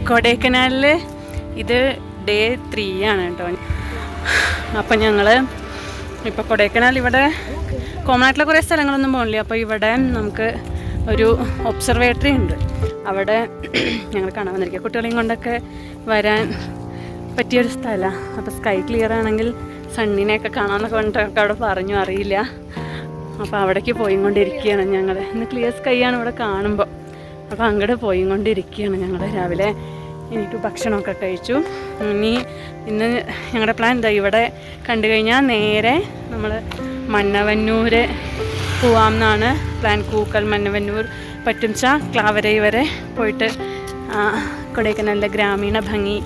കൊടൈക്കനാലിൽ ഇത് ഡേ 3 ആണ് കേട്ടോ. അപ്പം ഞങ്ങൾ ഇപ്പോൾ കൊടൈക്കനാൽ ഇവിടെ കോമൺ ആയിട്ടുള്ള കുറേ സ്ഥലങ്ങളൊന്നും പോകണില്ല. അപ്പോൾ ഇവിടെ നമുക്ക് ഒരു ഒബ്സർവേറ്ററി ഉണ്ട്. അവിടെ ഞങ്ങൾ കാണാൻ വന്നിരിക്കുക. കുട്ടികളെയും കൊണ്ടൊക്കെ വരാൻ പറ്റിയൊരു സ്ഥലമാണ്. അപ്പോൾ സ്കൈ ക്ലിയർ ആണെങ്കിൽ സണ്ണിനെയൊക്കെ കാണാമെന്നൊക്കെ പറഞ്ഞിട്ടൊക്കെ അവിടെ പറഞ്ഞു, അറിയില്ല. അപ്പോൾ അവിടേക്ക് പോയിക്കൊണ്ടിരിക്കുകയാണ് ഞങ്ങൾ. ഇന്ന് ക്ലിയർ സ്കൈ ആണ് ഇവിടെ കാണുമ്പോൾ. അപ്പോൾ അങ്ങോട്ട് പോയിക്കൊണ്ടിരിക്കുകയാണ് ഞങ്ങൾ. രാവിലെ എനിക്ക് ഭക്ഷണമൊക്കെ കഴിച്ചു. ഇന്ന് ഞങ്ങളുടെ പ്ലാൻ എന്താ, ഇവിടെ കണ്ടു കഴിഞ്ഞാൽ നേരെ നമ്മൾ മന്നവന്നൂർ പോവാം എന്നാണ് പ്ലാൻ. കൂക്കൽ, മന്നവന്നൂർ, പറ്റുംച്ച, ക്ലാവരൈ വരെ പോയിട്ട് കൊടൈക്കനാലിൻ്റെ ഗ്രാമീണ ഭംഗി,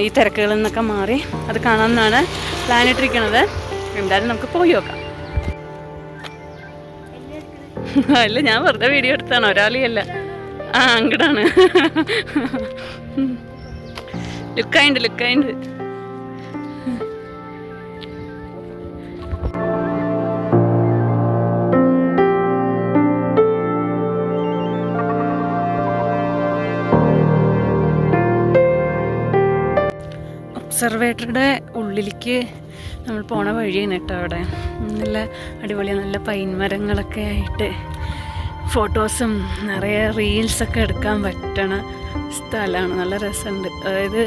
ഈ തിരക്കുകളിൽ നിന്നൊക്കെ മാറി അത് കാണാമെന്നാണ് പ്ലാൻ ഇട്ടിരിക്കുന്നത്. എന്തായാലും നമുക്ക് പോയി നോക്കാം. അല്ല, ഞാൻ വെറുതെ വീഡിയോ എടുത്താണ്, ഒരാളെയല്ല. അങ്ങടാണ്. ലുക്കായിണ്ട്. ഒബ്സർവേറ്ററിയുടെ ഉള്ളിലേക്ക് നമ്മൾ പോണ വഴിയാണ് കേട്ടോ. അവിടെ നല്ല അടിപൊളിയാണ്, നല്ല പൈൻ മരങ്ങളൊക്കെ ആയിട്ട് ഫോട്ടോസും നിറയെ റീൽസൊക്കെ എടുക്കാൻ പറ്റണ സ്ഥലമാണ്. നല്ല രസമുണ്ട്. അതായത്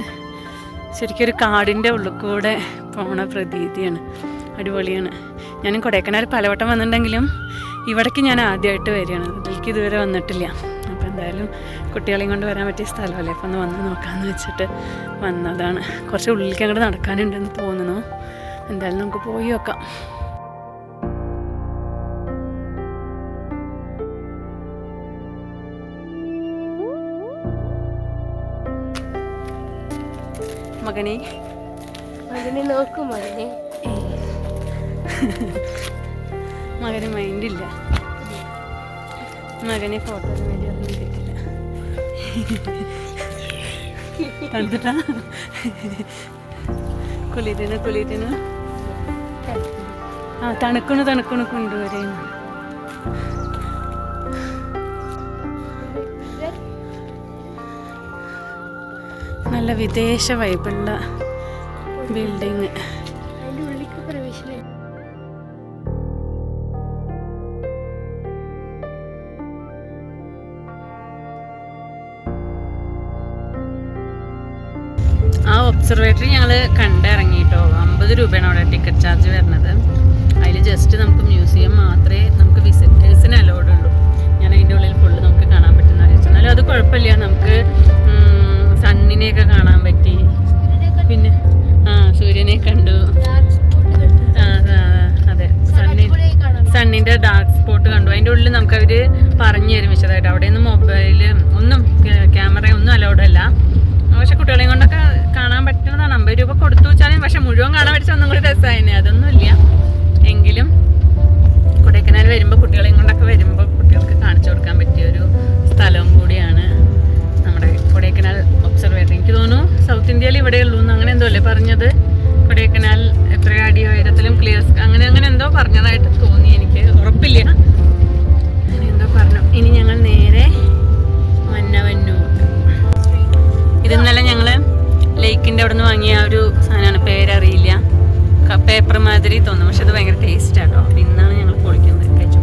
ശരിക്കും ഒരു കാടിൻ്റെ ഉള്ളിൽ കൂടെ പോണ പ്രതീതിയാണ്. അടിപൊളിയാണ്. ഞാനും കൊടൈക്കനാൽ പലവട്ടം വന്നിട്ടുണ്ടെങ്കിലും ഇവിടേക്ക് ഞാൻ ആദ്യമായിട്ട് വരികയാണ്. ഇതിലേക്ക് ഇതുവരെ വന്നിട്ടില്ല. അപ്പോൾ എന്തായാലും കുട്ടികളെയും കൊണ്ട് വരാൻ പറ്റിയ സ്ഥലമല്ലേ, അപ്പോൾ ഒന്ന് വന്ന് നോക്കാമെന്ന് വെച്ചിട്ട് വന്നതാണ്. കുറച്ച് ഉള്ളിലേക്ക് അങ്ങോട്ട് നടക്കാനുണ്ടെന്ന് തോന്നുന്നു. എന്തായാലും നമുക്ക് പോയി നോക്കാം. മകനെ നോക്കും. മകന് മൈൻഡില്ല. മകനെ ഫോട്ടോ വീഡിയോ ഒന്നും കിട്ടില്ല. കണ്ടിട്ടാ കുളിരിന് തണുക്കണു കൊണ്ടുവരെ. നല്ല വിദേശ വൈബുള്ള ബിൽഡിങ്. ആ ഒബ്സർവേറ്ററി ഞങ്ങൾ കണ്ടിറങ്ങിയിട്ടോ. 50 രൂപയാണ് അവിടെ ടിക്കറ്റ് ചാർജ് വരുന്നത്. അതിൽ ജസ്റ്റ് നമുക്ക് മ്യൂസിയം മാത്രമേ നമുക്ക് വിസിറ്റേഴ്സിന് അലൗഡ് ഉള്ളൂ. ഞാൻ അതിൻ്റെ ഉള്ളിൽ ഫുള്ള് നമുക്ക് കാണാൻ പറ്റുന്ന വിചാരിച്ചു. എന്നാലും അത് കുഴപ്പമില്ല, നമുക്ക് സണ്ണിനെയൊക്കെ കാണാൻ പറ്റി. പിന്നെ സൂര്യനെ കണ്ടു. അതെ, സണ്ണിൻ്റെ ഡാർക്ക് സ്പോട്ട് കണ്ടു. അതിൻ്റെ ഉള്ളിൽ നമുക്ക് അവർ പറഞ്ഞു തരും വിശദമായിട്ട്. അവിടെയൊന്നും മൊബൈല് ഒന്നും ക്യാമറ ഒന്നും അലൗഡ് അല്ല. പക്ഷെ കുട്ടികളെയും കൊണ്ടൊക്കെ കാണാൻ പറ്റുന്നതാണ്. 50 രൂപ കൊടുത്തു വെച്ചാലും പക്ഷെ മുഴുവൻ കാണാൻ പറ്റിച്ച ഒന്നും കൂടി രസമായിരുന്നു. അതൊന്നുമില്ല. എങ്കിലും കൊടൈക്കനാൽ വരുമ്പോൾ കുട്ടികളെയും കൊണ്ടൊക്കെ വരുമ്പോൾ കുട്ടികൾക്ക് കാണിച്ചു കൊടുക്കാൻ പറ്റിയൊരു സ്ഥലവും കൂടിയാണ് നമ്മുടെ കൊടൈക്കനാൽ ഒബ്സർവേറ്ററി. എനിക്ക് തോന്നുന്നു സൗത്ത് ഇന്ത്യയിൽ ഇവിടെ ഉള്ളൂ എന്ന് അങ്ങനെ എന്തോ അല്ലേ പറഞ്ഞത്. കൊടൈക്കനാൽ എത്ര അടി ഉയരത്തിലും ക്ലിയർ അങ്ങനെ എന്തോ പറഞ്ഞതായിട്ട് തോന്നി. എനിക്ക് ഉറപ്പില്ല, അങ്ങനെ എന്തോ പറഞ്ഞു. ഇനി ഞങ്ങൾ നേരെ മന്നവന്നൂർ. ഇത് ഇന്നലെ ഞങ്ങൾ ലേക്കിൻ്റെ അവിടെ നിന്ന് വാങ്ങിയ ഒരു സാധനമാണ്, പേരറിയില്ല. പേപ്പർ മാതിരി തോന്നും, പക്ഷെ അത് ഭയങ്കര ടേസ്റ്റാട്ടോ. അപ്പം ഇന്നാണ് ഞങ്ങൾ പൊളിക്കുന്നത്. കഴിച്ചു.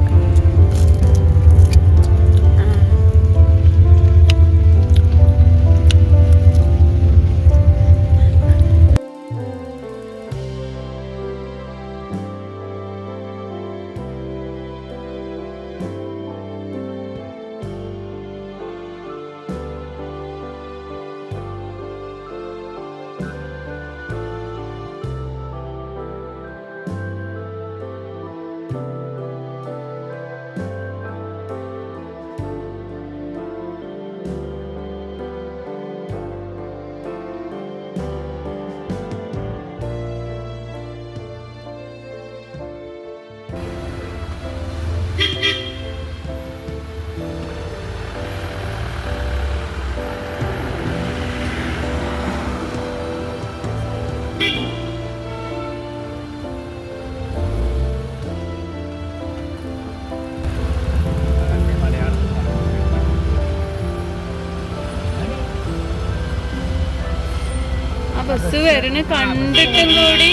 ബസ് വരണ കണ്ടിട്ടും കൂടി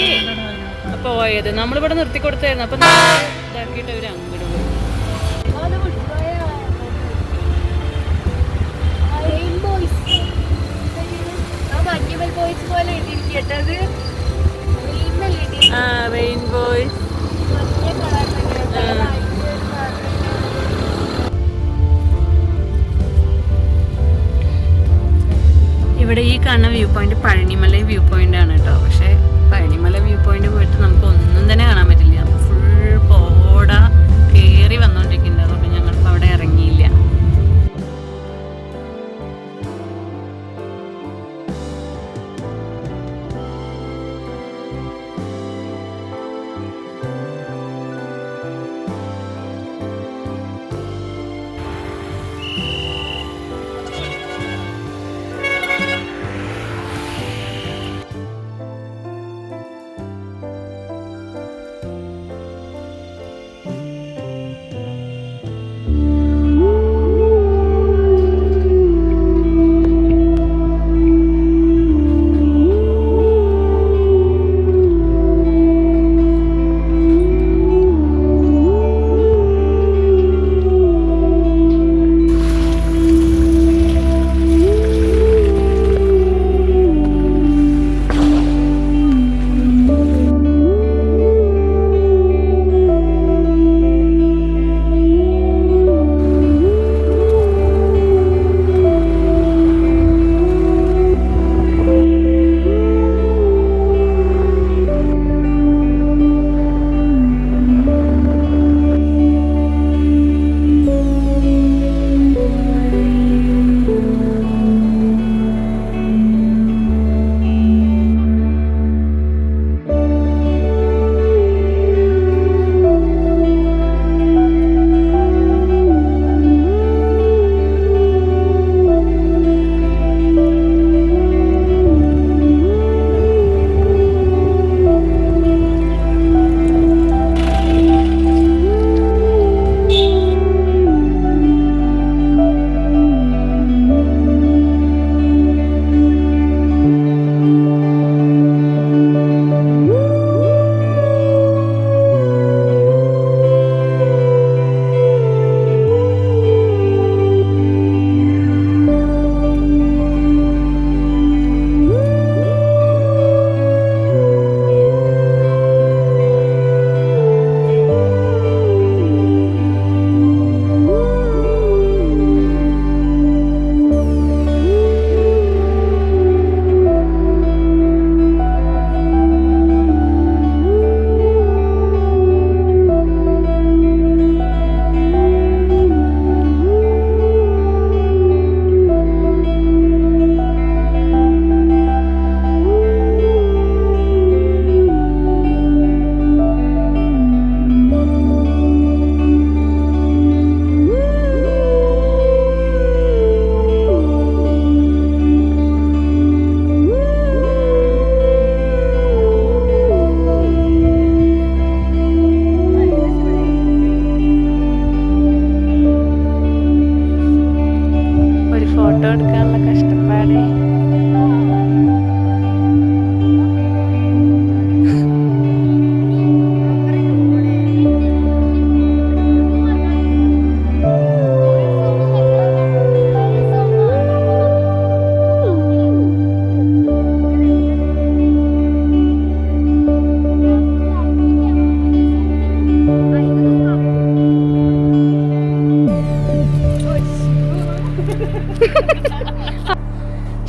പോയത്. നമ്മളിവിടെ നിർത്തി കൊടുത്തായിരുന്നു. അപ്പൊ ഇതാക്കിയിട്ട് അവര് അങ്ങോട്ട് റെയിൻബോയ്സ്. ഇവിടെ ഈ കാണുന്ന view point Palanimala view point ആണ് കേട്ടോ. പക്ഷെ പഴനിമല വ്യൂ പോയിന്റ് പോയിട്ട് നമുക്ക് ഒന്നും തന്നെ കാണാൻ പറ്റില്ല. ഫുൾ കോട കയറി വന്നോണ്ടിരിക്കുന്നുണ്ട്. അതുകൊണ്ട് ഞങ്ങളിപ്പോൾ അവിടെ ഇറങ്ങിയില്ല.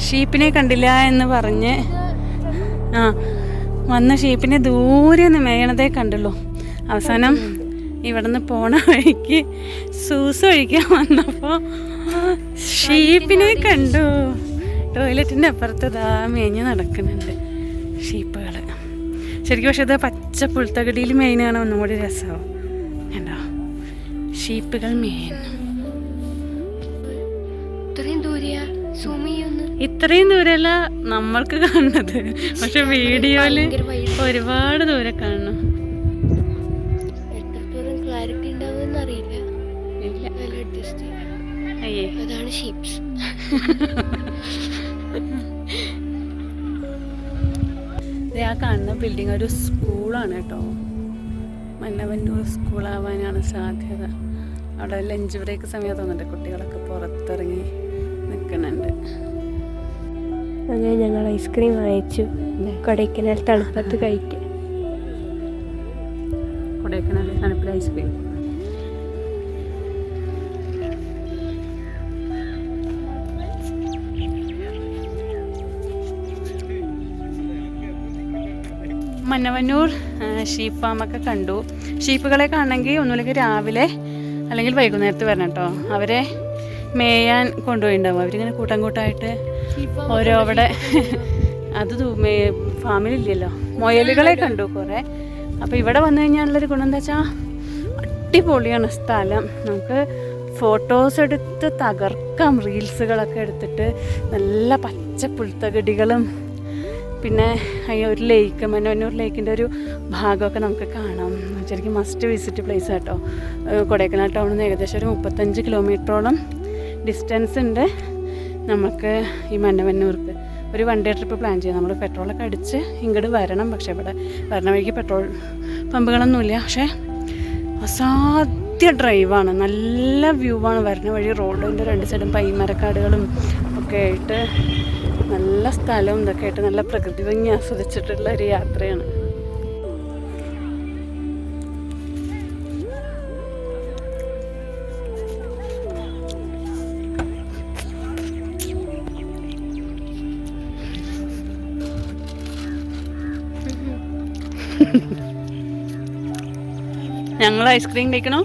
ഷീപ്പിനെ കണ്ടില്ല എന്ന് പറഞ്ഞ് വന്ന ഷീപ്പിനെ ദൂരെ നിന്ന് മേയണതേ കണ്ടുള്ളൂ. അവസാനം ഇവിടുന്ന് പോണ വഴിക്ക് സൂസ് ഒഴിക്കാൻ വന്നപ്പോൾ ഷീപ്പിനെ കണ്ടു. ടോയ്ലറ്റിൻ്റെ അപ്പുറത്ത് ഇതാ മേഞ്ഞ് നടക്കുന്നുണ്ട് ഷീപ്പുകൾ. ശരിക്കും പക്ഷെ ഇത് പച്ച പുൽത്തകടിയിൽ മെയിനാണ് ഒന്നും കൂടി രസമാവും. കണ്ടോ ഷീപ്പുകൾ മെയിൻ. ഇത്രയും ദൂരമല്ല നമ്മൾക്ക് കാണുന്നത്, പക്ഷെ വീഡിയോയില് ഒരുപാട് ദൂരെ കാണണം. അയ്യേ അതാണ് ഷീപ്സ്. ആ കാണുന്ന ബിൽഡിംഗ് ഒരു സ്കൂളാണ് കേട്ടോ. മന്നവന്നൂർ സ്കൂളാവാനാണ് സാധ്യത. അവിടെ ലഞ്ച് ബ്രേക്ക് സമയത്ത് വന്നിട്ട് കുട്ടികളൊക്കെ പുറത്തിറങ്ങി നിൽക്കുന്നുണ്ട്. അങ്ങനെ ഞങ്ങൾ ഐസ്ക്രീം വാങ്ങിച്ചു. കൊടൈക്കനാൽ തണുപ്പത്ത് കഴിക്കാം. കൊടൈക്കനാൽ തണുപ്പിൽ ഐസ്ക്രീം. മന്നവന്നൂർ ഷീപ്പ് ഫാമൊക്കെ കണ്ടു. ഷീപ്പുകളെ കാണണമെങ്കിൽ ഒന്നുമില്ലെങ്കിൽ രാവിലെ അല്ലെങ്കിൽ വൈകുന്നേരത്ത് വരണം കേട്ടോ. അവരെ മേയാൻ കൊണ്ടുപോയിണ്ടാവും. അവരിങ്ങനെ കൂട്ടം കൂട്ടമായിട്ട് ഓരോ അവിടെ അത് ഫാമിലില്ലല്ലോ. മുയലുകളെ കണ്ടു കുറേ. അപ്പോൾ ഇവിടെ വന്നു കഴിഞ്ഞാലുള്ളൊരു ഗുണം എന്താ വെച്ചാൽ അടിപൊളിയാണ് സ്ഥലം. നമുക്ക് ഫോട്ടോസ് എടുത്ത് തകർക്കാം. റീൽസുകളൊക്കെ എടുത്തിട്ട് നല്ല പച്ച പുൽത്തകടികളും പിന്നെ ഒരു ലേക്ക്, മന്നവന്നൂർ ലേക്കിൻ്റെ ഒരു ഭാഗമൊക്കെ നമുക്ക് കാണാം. ശരിക്കും മസ്റ്റ് വിസിറ്റ് പ്ലേസ് കേട്ടോ. കൊടൈക്കനാൽ ടൗണിൽ നിന്ന് ഏകദേശം ഒരു 35 കിലോമീറ്ററോളം ഡിസ്റ്റൻസ് ഉണ്ട് നമുക്ക് ഈ മന്നവന്നൂർക്ക്. ഒരു 1 ഡേ ട്രിപ്പ് പ്ലാൻ ചെയ്യാം. നമ്മൾ പെട്രോളൊക്കെ അടിച്ച് ഇങ്ങോട്ട് വരണം. പക്ഷേ ഇവിടെ വരണ വഴിക്ക് പെട്രോൾ പമ്പുകളൊന്നുമില്ല. പക്ഷേ അസാധ്യ ഡ്രൈവാണ്, നല്ല വ്യൂ ആണ്. വരണ വഴി റോഡിൻ്റെ 2 സൈഡും പൈമരക്കാടുകളും ഒക്കെ ആയിട്ട് നല്ല സ്ഥലവും ഇതൊക്കെ ആയിട്ട് നല്ല പ്രകൃതി ഭംഗി ആസ്വദിച്ചിട്ടുള്ള ഒരു യാത്രയാണ്. ഞങ്ങൾ ഐസ്ക്രീം കഴിക്കണോ?